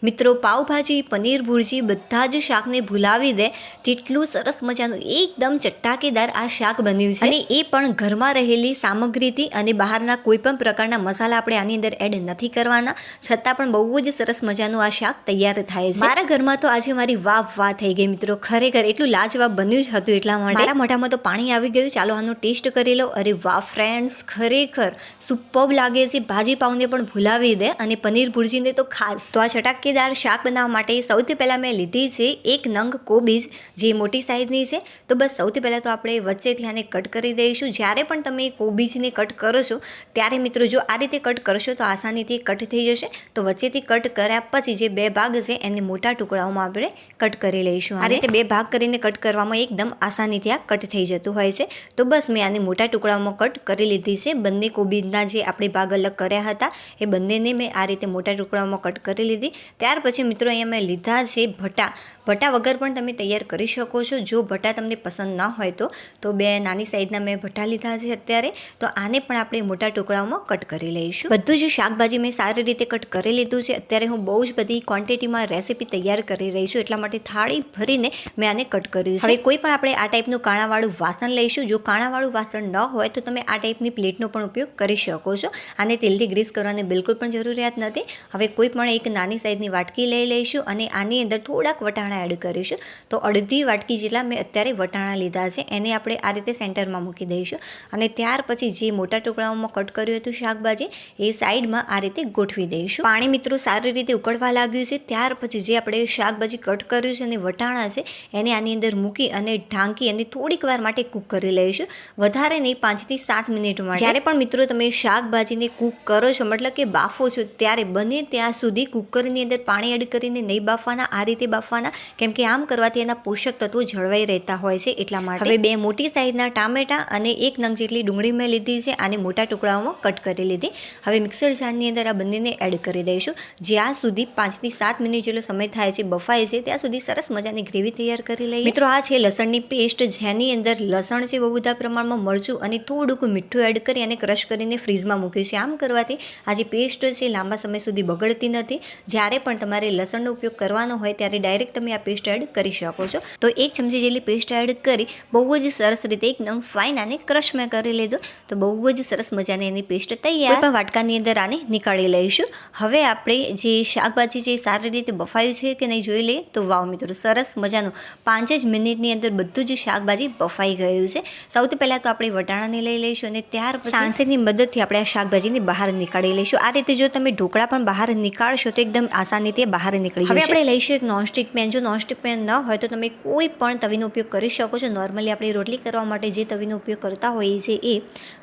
મિત્રો પાવભાજી, પનીર ભુરજી બધા જ શાકને ભૂલાવી દે તેટલું સરસ મજાનું એકદમ ચટાકેદાર આ શાક બન્યું છે, અને એ પણ ઘરમાં રહેલી સામગ્રીથી અને બહારના કોઈ પણ પ્રકારના મસાલા આપણે આની અંદર એડ નથી કરવાના, છતાં પણ બહુ જ સરસ મજાનું આ શાક તૈયાર થાય છે. મારા ઘરમાં તો આજે મારી વાહ થઈ ગઈ મિત્રો, ખરેખર એટલું લાજવાબ બન્યું જ હતું, એટલા માટે મારા મોઢામાં તો પાણી આવી ગયું. ચાલો આનો ટેસ્ટ કરી લો. અરે વાહ ફ્રેન્ડ્સ, ખરેખર સુપર્બ લાગે છે. ભાજી પાવને પણ ભૂલાવી દે અને પનીર ભુરજીને તો ખાસ. તો આ ચટાકેદાર શાક બનાવવા માટે સૌથી પહેલાં મેં લીધી છે એક નંગ કોબીજ, જે મોટી સાઇઝની છે. તો બસ સૌથી પહેલાં તો આપણે વચ્ચેથી આને કટ કરી દઈશું. જ્યારે પણ તમે કોબીજને કટ કરો છો ત્યારે મિત્રો જો આ રીતે કટ કરશો તો આસાનીથી કટ થઈ જશે. તો વચ્ચેથી કટ કર્યા પછી જે બે ભાગ છે એને મોટા ટુકડાઓમાં આપણે કટ કરી લઈશું. આ રીતે બે ભાગ કરીને કટ કરવામાં એકદમ આસાનીથી આ કટ થઈ જતું હોય છે. તો બસ મેં આને મોટા ટુકડાઓમાં કટ કરી લીધી છે. બંને કોબીજના જે આપણે ભાગ અલગ કર્યા હતા એ બંનેને મેં આ રીતે મોટા ટુકડાઓમાં કટ કરી લીધી. ત્યાર પછી મિત્રો અહીંયા મેં લીધા છે ભટા. ભટા વગર પણ તમે તૈયાર કરી શકો છો. જો ભટા તમને પસંદ ન હોય તો બે નાની સાઈઝના મેં ભટા લીધા છે અત્યારે. તો આને પણ આપણે મોટા ટુકડાઓમાં કટ કરી લઈશું. બધું જ શાકભાજી મેં સારી રીતે કટ કરી લીધું છે. અત્યારે હું બહુ જ બધી ક્વોન્ટિટીમાં રેસીપી તૈયાર કરી રહી છું, એટલા માટે થાળી ભરીને મેં આને કટ કર્યું છે. હવે કોઈ પણ આપણે આ ટાઈપનું કાણાવાળું વાસણ લઈશું. જો કાણાવાળું વાસણ ન હોય તો તમે આ ટાઈપની પ્લેટનો પણ ઉપયોગ કરી શકો છો. આને તેલથી ગ્રીસ કરવાની બિલકુલ પણ જરૂરિયાત નથી. હવે કોઈ પણ એક નાની સાઈઝની વાટકી લઈ લઈશું અને આની અંદર થોડાક વટાણા એડ કરીશું. તો અડધી વાટકી જેટલા મેં અત્યારે વટાણા લીધા છે, એને આપણે આ રીતે સેન્ટરમાં મૂકી દઈશું. અને ત્યાર પછી જે મોટા ટુકડાઓમાં કટ કર્યું હતું શાકભાજી એ સાઈડમાં આ રીતે ગોઠવી દઈશું. પાણી મિત્રો સારી રીતે ઉકળવા લાગ્યું છે. ત્યાર પછી જે આપણે શાકભાજી કટ કર્યું છે અને વટાણા છે એને આની અંદર મૂકી અને ઢાંકી અને થોડીક વાર માટે કૂક કરી લઈશું. વધારે નહીં, 5 થી 7 મિનિટ માટે. જ્યારે પણ મિત્રો તમે શાકભાજીને કૂક કરો છો, મતલબ કે બાફો છો, ત્યારે બને ત્યાં સુધી કુકરની અંદર પાણી એડ કરીને નહીં બાફવાના, આ રીતે બાફવાના, કેમ કે આમ કરવાથી એના પોષક તત્વો જળવાઈ રહેતા હોય છે, એટલા માટે. હવે બે મોટી સાઈઝના ટામેટા અને એક નંગ જેટલી ડુંગળી મેં લીધી છે, આને મોટા ટુકડાઓમાં કટ કરી લીધી. હવે મિક્સર જારની અંદર આ બંનેને એડ કરી દઈશું. જ્યાં સુધી 5 થી 7 મિનિટ જેટલો સમય થાય છે, બફાય છે, ત્યાં સુધી સરસ મજાની ગ્રેવી તૈયાર કરી લઈએ. મિત્રો આ છે લસણની પેસ્ટ, જેની અંદર લસણ છે બહુ બધા પ્રમાણમાં, મરચું અને થોડુંક મીઠું એડ કરી અને ક્રશ કરીને ફ્રીઝમાં મૂક્યું છે. આમ કરવાથી આ જે પેસ્ટ છે લાંબા સમય સુધી બગડતી નથી. જ્યારે પણ તમારે લસણનો ઉપયોગ કરવાનો હોય ત્યારે ડાયરેક્ટ તમે આ પેસ્ટ એડ કરી શકો છો. તો 1 ચમચી જેટલી પેસ્ટ એડ કરી બહુ જ સરસ રીતે એકદમ ફાઇન આને ક્રશ મેં કરી લીધું. તો બહુ જ સરસ મજાની એની પેસ્ટ તૈયાર. કોઈ પણ વાટકાની અંદર આને નીકાળી લઈશું. હવે આપણે જે શાકભાજી છે સારી રીતે બફાયું છે કે નહીં જોઈ લઈએ. તો વાવ મિત્રો, સરસ મજાનું 5 જ મિનિટની અંદર બધું જ શાકભાજી બફાઈ ગયું છે. સૌથી પહેલાં તો આપણે વટાણાને લઈ લઈશું અને ત્યાર પછી સાણસીની મદદથી આપણે આ શાકભાજીને બહાર નીકાળી લઈશું. આ રીતે જો તમે ઢોકળા પણ બહાર નીકાળશો તો એકદમ આસાનીથી બહાર નીકળી જશે. હવે આપણે લઈશું એક નોનસ્ટિક પેન. જો નોનસ્ટિક પેન ન હોય તો તમે કોઈ પણ તવીનો ઉપયોગ કરી શકો છો. નોર્મલી આપણે રોટલી કરવા માટે જે તવીનો ઉપયોગ કરતા હોઈએ છીએ એ.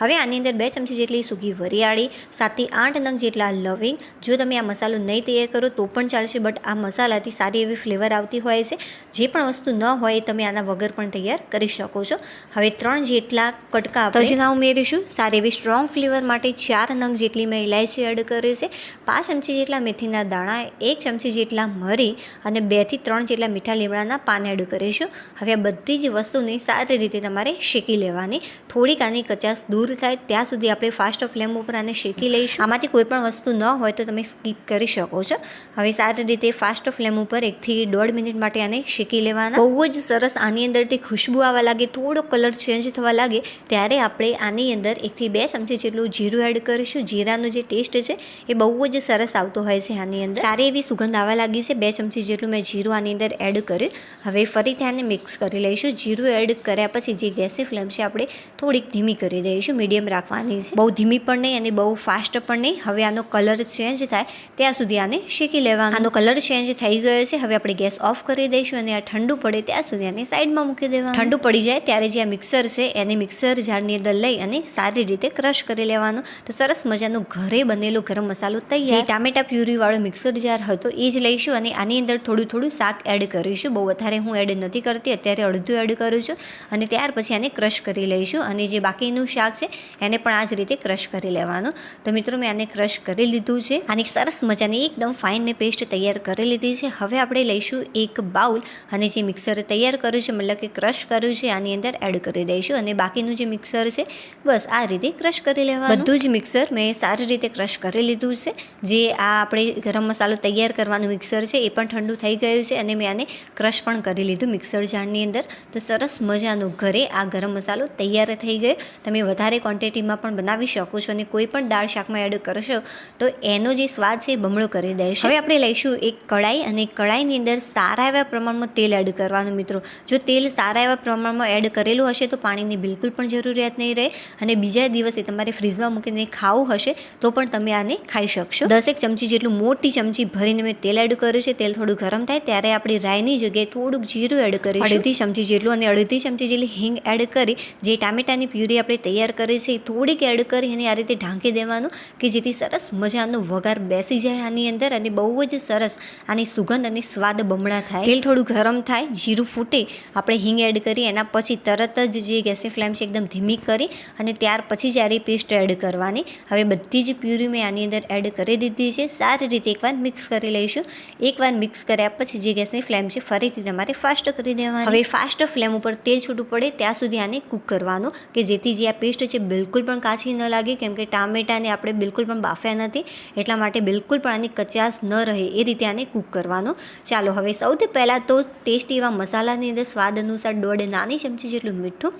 હવે આની અંદર 2 ચમચી જેટલી સૂકી વરિયાળી, 7 થી 8 નંગ જેટલા લવિંગ. જો તમે આ મસાલો નહીં તૈયાર કરો તો પણ ચાલશે, બટ આ મસાલાથી સારી એવી ફ્લેવર આવતી હોય છે. જે પણ વસ્તુ ન હોય તમે આના વગર પણ તૈયાર કરી શકો છો. હવે 3 જેટલા કટકા તજના ઉમેરીશું. સારી એવી સ્ટ્રોંગ ફ્લેવર માટે 4 નંગ જેટલી મેં ઇલાયચી એડ કરી છે. 5 ચમચી જેટલા મેથીના દાણા, 1 ચમચી જેટલા મરી અને 2 થી 3 જેટલા મીઠા લીમડાના પાન એડ કરીશું. હવે આ બધી જ વસ્તુને સારી રીતે તમારે શેકી લેવાની. થોડીક આની કચાશ દૂર થાય ત્યાં સુધી આપણે ફાસ્ટ ફ્લેમ ઉપર આને શેકી લઈશું. આમાંથી કોઈ પણ વસ્તુ ન હોય તો તમે સ્કીપ કરી શકો છો. હવે સારી રીતે ફાસ્ટ ફ્લેમ ઉપર 1 થી 1.5 મિનિટ માટે આને શેકી લેવાના. બહુ જ સરસ આની અંદરથી ખુશ્બુ આવવા લાગે, થોડો કલર ચેન્જ થવા લાગે ત્યારે આપણે આની અંદર 1 થી 2 ચમચી જેટલું જીરું એડ કરીશું. જીરાનો જે ટેસ્ટ છે એ બહુ જ સરસ આવતો હોય છે આની અંદર. સારી એવી સુગંધ આવવા લાગી છે. 2 ચમચી જેટલું મેં જીરું આની અંદર એડ કર્યું. હવે ફરીથી આને મિક્સ કરી લઈશું. જીરું એડ કર્યા પછી જે ગેસની ફ્લેમ છે આપણે થોડીક ધીમી કરી દઈશું, મીડિયમ રાખવાની છે. બહુ ધીમી પણ નહીં અને બહુ ફાસ્ટ પણ નહીં. હવે આનો કલર ચેન્જ થાય ત્યાં સુધી આને શેકી લેવાનો. આનો કલર ચેન્જ થઈ ગયો છે. હવે આપણે ગેસ ઓફ કરી દઈશું અને આ ઠંડુ પડે ત્યાં સુધી આને સાઈડમાં મૂકી દેવાનું. ઠંડુ પડી જાય ત્યારે જે આ મિક્સર છે એને મિક્સર જારની અંદર લઈ અને સારી રીતે ક્રશ કરી લેવાનું. તો સરસ મજાનું ઘરે બનેલો ગરમ મસાલો તૈયાર. જે ટામેટા પ્યુરી વાળો મિક્સર જાર હતો એ જ લઈશું અને આની અંદર થોડું શાક એડ કરીશું. બહુ વધારે હું એડ નથી કરતી, અત્યારે અડધું એડ કરું છું અને ત્યાર પછી આને ક્રશ કરી લઈશું. અને જે બાકીનું શાક છે એને પણ આ જ રીતે ક્રશ કરી લેવાનું. તો મિત્રો મેં આને ક્રશ કરી લીધું છે. આની સરસ મજાની એકદમ ફાઇન મેં પેસ્ટ તૈયાર કરી લીધી છે. હવે આપણે લઈશું એક બાઉલ અને જે મિક્સર તૈયાર કર્યું છે, મતલબ કે ક્રશ કર્યું છે, આની અંદર એડ કરી દઈશું. અને બાકીનું જે મિક્સર છે બસ આ રીતે ક્રશ કરી લેવાનું. બધું જ મિક્સર મેં સારી રીતે ક્રશ કરી લીધું છે. જે આ આપણે ગરમ મસાલો તૈયાર કરવાનું મિક્સર છે એ પણ ઠંડુ થઈ ગયું છે અને મેં આને ક્રશ પણ કરી લીધું મિક્સર જારની અંદર. તો સરસ મજાનું ઘરે આ ગરમ મસાલો તૈયાર થઈ ગયો. તમે વધારે ક્વોન્ટિટીમાં પણ બનાવી શકો છો અને કોઈ પણ દાળ શાકમાં એડ કરશો તો એનો જે સ્વાદ છે એ બમણો કરી દેશે. હવે આપણે લઈશું એક કડાઈ અને કડાઈની અંદર સારા એવા પ્રમાણમાં તેલ એડ કરવાનું. મિત્રો જો તેલ સારા એવા પ્રમાણમાં એડ કરેલું હશે તો પાણીની બિલકુલ પણ જરૂરિયાત નહીં રહે અને બીજા દિવસે તમારે ફ્રીજમાં મૂકીને ખાવું હશે તો પણ તમે આને ખાઈ શકશો. 10 ચમચી જેટલું મોટી ચમચી ભરીને મેં તેલ એડ કર્યું છે. તેલ થોડું ગરમ થાય ત્યારે આપણી રાઈની જગ્યાએ થોડુંક જીરું એડ કરીશું, અડધી ચમચી જેટલું, અને અડધી ચમચી જેટલી હિંગ એડ કરી જે ટામેટાની પ્યુરી આપણે તૈયાર કરી છે એ થોડીક એડ કરી અને આ રીતે ઢાંકી દેવાનું કે જેથી સરસ મજાનો વઘાર બેસી જાય આની અંદર અને બહુ જ સરસ આની સુગંધ અને સ્વાદ બમણા થાય. તેલ થોડું ગરમ થાય, જીરું ફૂટે, આપણે હિંગ એડ કરી એના પછી તરત જ જે ગેસની ફ્લેમ છે એકદમ ધીમી કરી અને ત્યાર પછી જ્યારે પેસ્ટ એડ કરવાની. હવે બધી જ પ્યુરી મેં આની અંદર એડ કરી દીધી છે. સારી રીતે એકવાર મિક્સ કરી લઈશું. એકવાર મિક્સ કર્યા પછી જે ગેસની ફ્લેમ છે ફરીથી તમારે ફાસ્ટ કરી દેવાની. હવે ફાસ્ટ ફ્લેમ ઉપર તેલ છૂટું પડે ત્યાં સુધી આને કૂક કરવાનું કે જેથી જે આ પેસ્ટ છે બિલકુલ પણ કાચી ન લાગે, કેમ કે ટામેટાને આપણે બિલકુલ પણ બાફ્યા નથી એટલા માટે બિલકુલ પણ આની કચાશ ન રહે એ રીતે આને કૂક કરવાનું. ચાલો હવે સૌથી પહેલાં તો ટેસ્ટી એવા મસાલાની અંદર સ્વાદ અનુસાર 1.5 નાની ચમચી જેટલું મીઠું,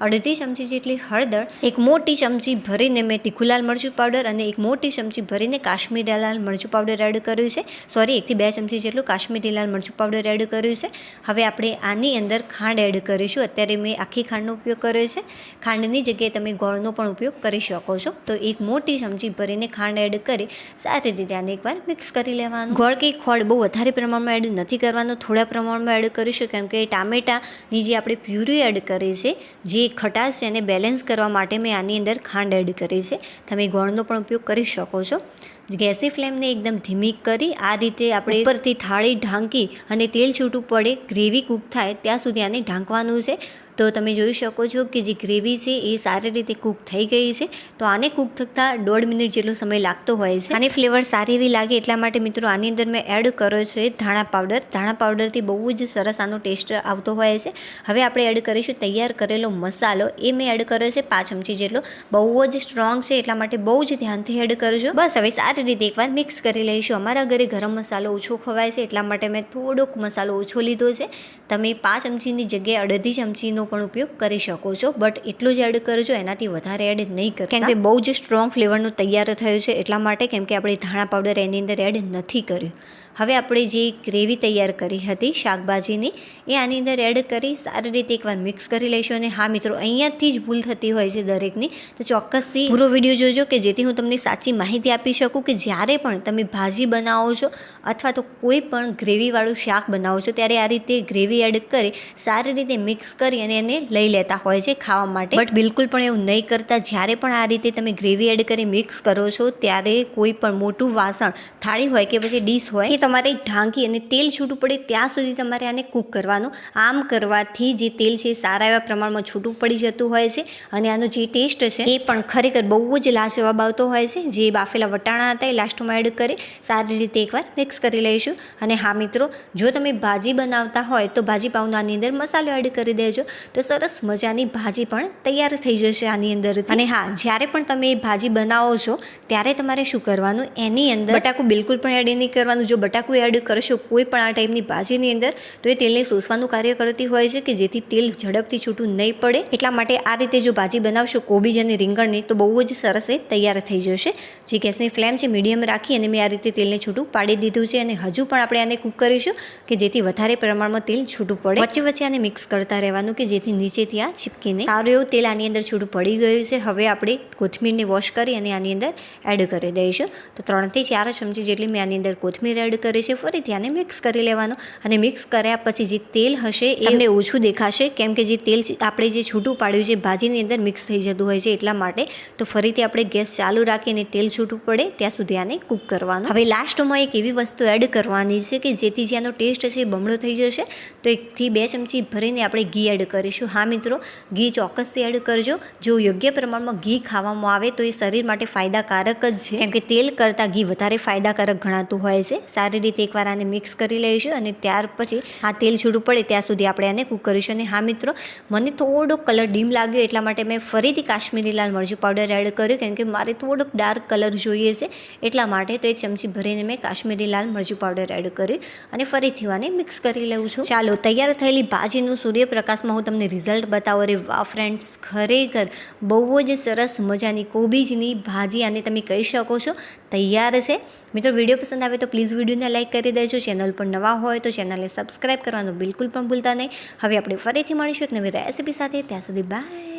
અડધી ચમચી જેટલી હળદર, એક મોટી ચમચી ભરીને મેં તીખું લાલ મરચું પાવડર અને એક મોટી ચમચી ભરીને કાશ્મીરી લાલ મરચું પાવડર એડ કર્યું છે. 1 થી 2 ચમચી જેટલું કાશ્મીરી લાલ મરચું પાવડર એડ કર્યું છે. હવે આપણે આની અંદર ખાંડ એડ કરીશું. અત્યારે મેં આખી ખાંડનો ઉપયોગ કર્યો છે. ખાંડની જગ્યાએ તમે ગોળનો પણ ઉપયોગ કરી શકો છો. તો એક મોટી ચમચી ભરીને ખાંડ એડ કરી સારી રીતે આને એકવાર મિક્સ કરી લેવાનું. ગોળ કે ખોળ બહુ વધારે પ્રમાણમાં એડ નથી કરવાનું, થોડા પ્રમાણમાં એડ કરીશું કેમ કે ટામેટાની જે આપણે પ્યુરી એડ કરી છે જે ખટાશ છે એને બેલેન્સ કરવા માટે મેં આની અંદર ખાંડ એડ કરી છે. તમે ગોળનો પણ ઉપયોગ કરી શકો છો. ગેસની ફ્લેમને એકદમ ધીમી કરી આ રીતે આપણે ઉપરથી થાળી ઢાંકી અને તેલ છૂટું પડે, ગ્રેવી કૂક થાય ત્યાં સુધી આને ઢાંકવાનું છે. તો તમે જોઈ શકો છો કે જે ગ્રેવી છે એ સારી રીતે કૂક થઈ ગઈ છે. તો આને કૂક થતાં 1.5 મિનિટ જેટલો સમય લાગતો હોય છે. આની ફ્લેવર સારી એવી લાગે એટલા માટે મિત્રો આની અંદર મેં એડ કર્યો છે ધાણા પાવડર. ધાણા પાવડરથી બહુ જ સરસ આનો ટેસ્ટ આવતો હોય છે. હવે આપણે એડ કરીશું તૈયાર કરેલો મસાલો. એ મેં એડ કર્યો છે 5 ચમચી જેટલો. બહુ જ સ્ટ્રોંગ છે એટલા માટે બહુ જ ધ્યાનથી એડ કરજો. બસ હવે સારી રીતે એકવાર મિક્સ કરી લઈશું. અમારા ઘરે ગરમ મસાલો ઓછો ખવાય છે એટલા માટે મેં થોડોક મસાલો ઓછો લીધો છે. તમે 5 ચમચીની જગ્યાએ અડધી ચમચીનો પણ ઉપયોગ કરી શકો છો, બટ એટલું જ એડ કરજો, એનાથી વધારે એડ નહીં કરતા કેમ કે બહુ જ સ્ટ્રોંગ ફ્લેવરનું તૈયાર થયું છે એટલા માટે, કેમ કે આપણે ધાણા પાવડર એની અંદર એડ નથી કર્યું. હવે આપણે જે ગ્રેવી તૈયાર કરી હતી શાકભાજીની એ આની અંદર એડ કરી સારી રીતે એકવાર મિક્સ કરી લઈશું. અને હા મિત્રો, અહીંયાથી જ ભૂલ થતી હોય છે દરેકની, તો ચોક્કસથી પૂરો વિડીયો જોજો કે જેથી હું તમને સાચી માહિતી આપી શકું કે જ્યારે પણ તમે ભાજી બનાવો છો અથવા તો કોઈ પણ ગ્રેવીવાળું શાક બનાવો છો ત્યારે આ રીતે ગ્રેવી એડ કરી સારી રીતે મિક્સ કરી અને એને લઈ લેતા હોય છે ખાવા માટે. બટ બિલકુલ પણ એવું નહીં કરતા. જ્યારે પણ આ રીતે તમે ગ્રેવી એડ કરી મિક્સ કરો છો ત્યારે કોઈ પણ મોટું વાસણ, થાળી હોય કે પછી ડીશ હોય, તમારે ઢાંકી અને તેલ છૂટું પડે ત્યાં સુધી તમારે આને કૂક કરવાનું. આમ કરવાથી જે તેલ છે સારા એવા પ્રમાણમાં છૂટું પડી જતું હોય છે અને આનો જે ટેસ્ટ છે એ પણ ખરેખર બહુ જ લાજવાબ આવતો હોય છે. જે બાફેલા વટાણા હતા એ લાસ્ટમાં એડ કરી સારી રીતે એકવાર મિક્સ કરી લઈશું. અને હા મિત્રો, જો તમે ભાજી બનાવતા હોય તો ભાજી પાઉંની અંદર મસાલો એડ કરી દેજો તો સરસ મજાની ભાજી પણ તૈયાર થઈ જશે આની અંદર. અને હા, જ્યારે પણ તમે ભાજી બનાવો છો ત્યારે તમારે શું કરવાનું, એની અંદર બટાકું બિલકુલ પણ એડ નહીં કરવાનું. જો બટાકું એડ કરશો કોઈ પણ આ ટાઈપની ભાજીની અંદર તો એ તેલને શોષવાનું કાર્ય કરતી હોય છે કે જેથી તેલ ઝડપથી છૂટું નહીં પડે. એટલા માટે આ રીતે જો ભાજી બનાવશો કોબીજ અને રીંગણની તો બહુ જ સરસ એ તૈયાર થઈ જશે. જે ગેસની ફ્લેમ છે મીડિયમ રાખી અને મેં આ રીતે તેલને છૂટું પાડી દીધું છે અને હજુ પણ આપણે આને કૂક કરીશું કે જેથી વધારે પ્રમાણમાં તેલ છૂટું પડે. વચ્ચે વચ્ચે આને મિક્સ કરતા રહેવાનું કે જેથી નીચેથી આ ચીપકીને સારું એવું તેલ આની અંદર છૂટું પડી ગયું છે. હવે આપણે કોથમીરને વોશ કરી અને આની અંદર એડ કરી દઈશું. તો 3 થી 4 ચમચી જેટલી મેં આની અંદર કોથમીર એડ કરી છે. ફરીથી આને મિક્સ કરી લેવાનું અને મિક્સ કર્યા પછી જે તેલ હશે એ તમને ઓછું દેખાશે, કેમ કે જે તેલ આપણે જે છૂટું પાડ્યું છે ભાજીની અંદર મિક્સ થઈ જતું હોય છે એટલા માટે. તો ફરીથી આપણે ગેસ ચાલુ રાખીને તેલ છૂટું પડે ત્યાં સુધી આને કૂક કરવાનું. હવે લાસ્ટમાં એક એવી વસ્તુ એડ કરવાની છે કે જેથી જે આનો ટેસ્ટ છે એ બમણો થઈ જશે. તો 1 થી 2 ચમચી ભરીને આપણે ઘી એડ કરીશું. હા મિત્રો, ઘી ચોક્કસથી એડ કરજો. જો યોગ્ય પ્રમાણમાં ઘી ખાવામાં આવે તો એ શરીર માટે ફાયદાકારક જ છે, કેમ કે તેલ કરતાં ઘી વધારે ફાયદાકારક ગણાતું હોય છે. સારી રીતે એકવાર આને મિક્સ કરી લઈશું અને ત્યાર પછી આ તેલ છૂટું પડે ત્યાં સુધી આપણે આને કૂક કરીશું. અને હા મિત્રો, મને થોડો કલર ડીમ લાગ્યો એટલા માટે મેં ફરીથી કાશ્મીરી લાલ મરચું પાવડર એડ કર્યું, કેમ કે મારે થોડોક ડાર્ક કલર જોઈએ છે એટલા માટે. તો 1 ચમચી ભરીને મેં કાશ્મીરી લાલ મરચું પાવડર એડ કર્યું અને ફરીથી આને મિક્સ કરી લઉં છું. ચાલો, તૈયાર થયેલી ભાજીનું સૂર્યપ્રકાશમાં હું તમને રિઝલ્ટ બતાવું. અરે વાહ ફ્રેન્ડ્સ, ખરેખર બહુ જ સરસ મજાની કોબીજની ભાજી આને તમે કહી શકો છો તૈયાર છે. મિત્રો, વિડીયો પસંદ આવે તો પ્લીઝ વિડીયોને લાઇક કરી દેજો. ચેનલ પર નવા હોય તો ચેનલને સબસ્ક્રાઈબ કરવાનું બિલકુલ પણ ભૂલતા નહીં. હવે આપણે ફરીથી મળીશું એક નવી રેસીપી સાથે. ત્યાં સુધી બાય.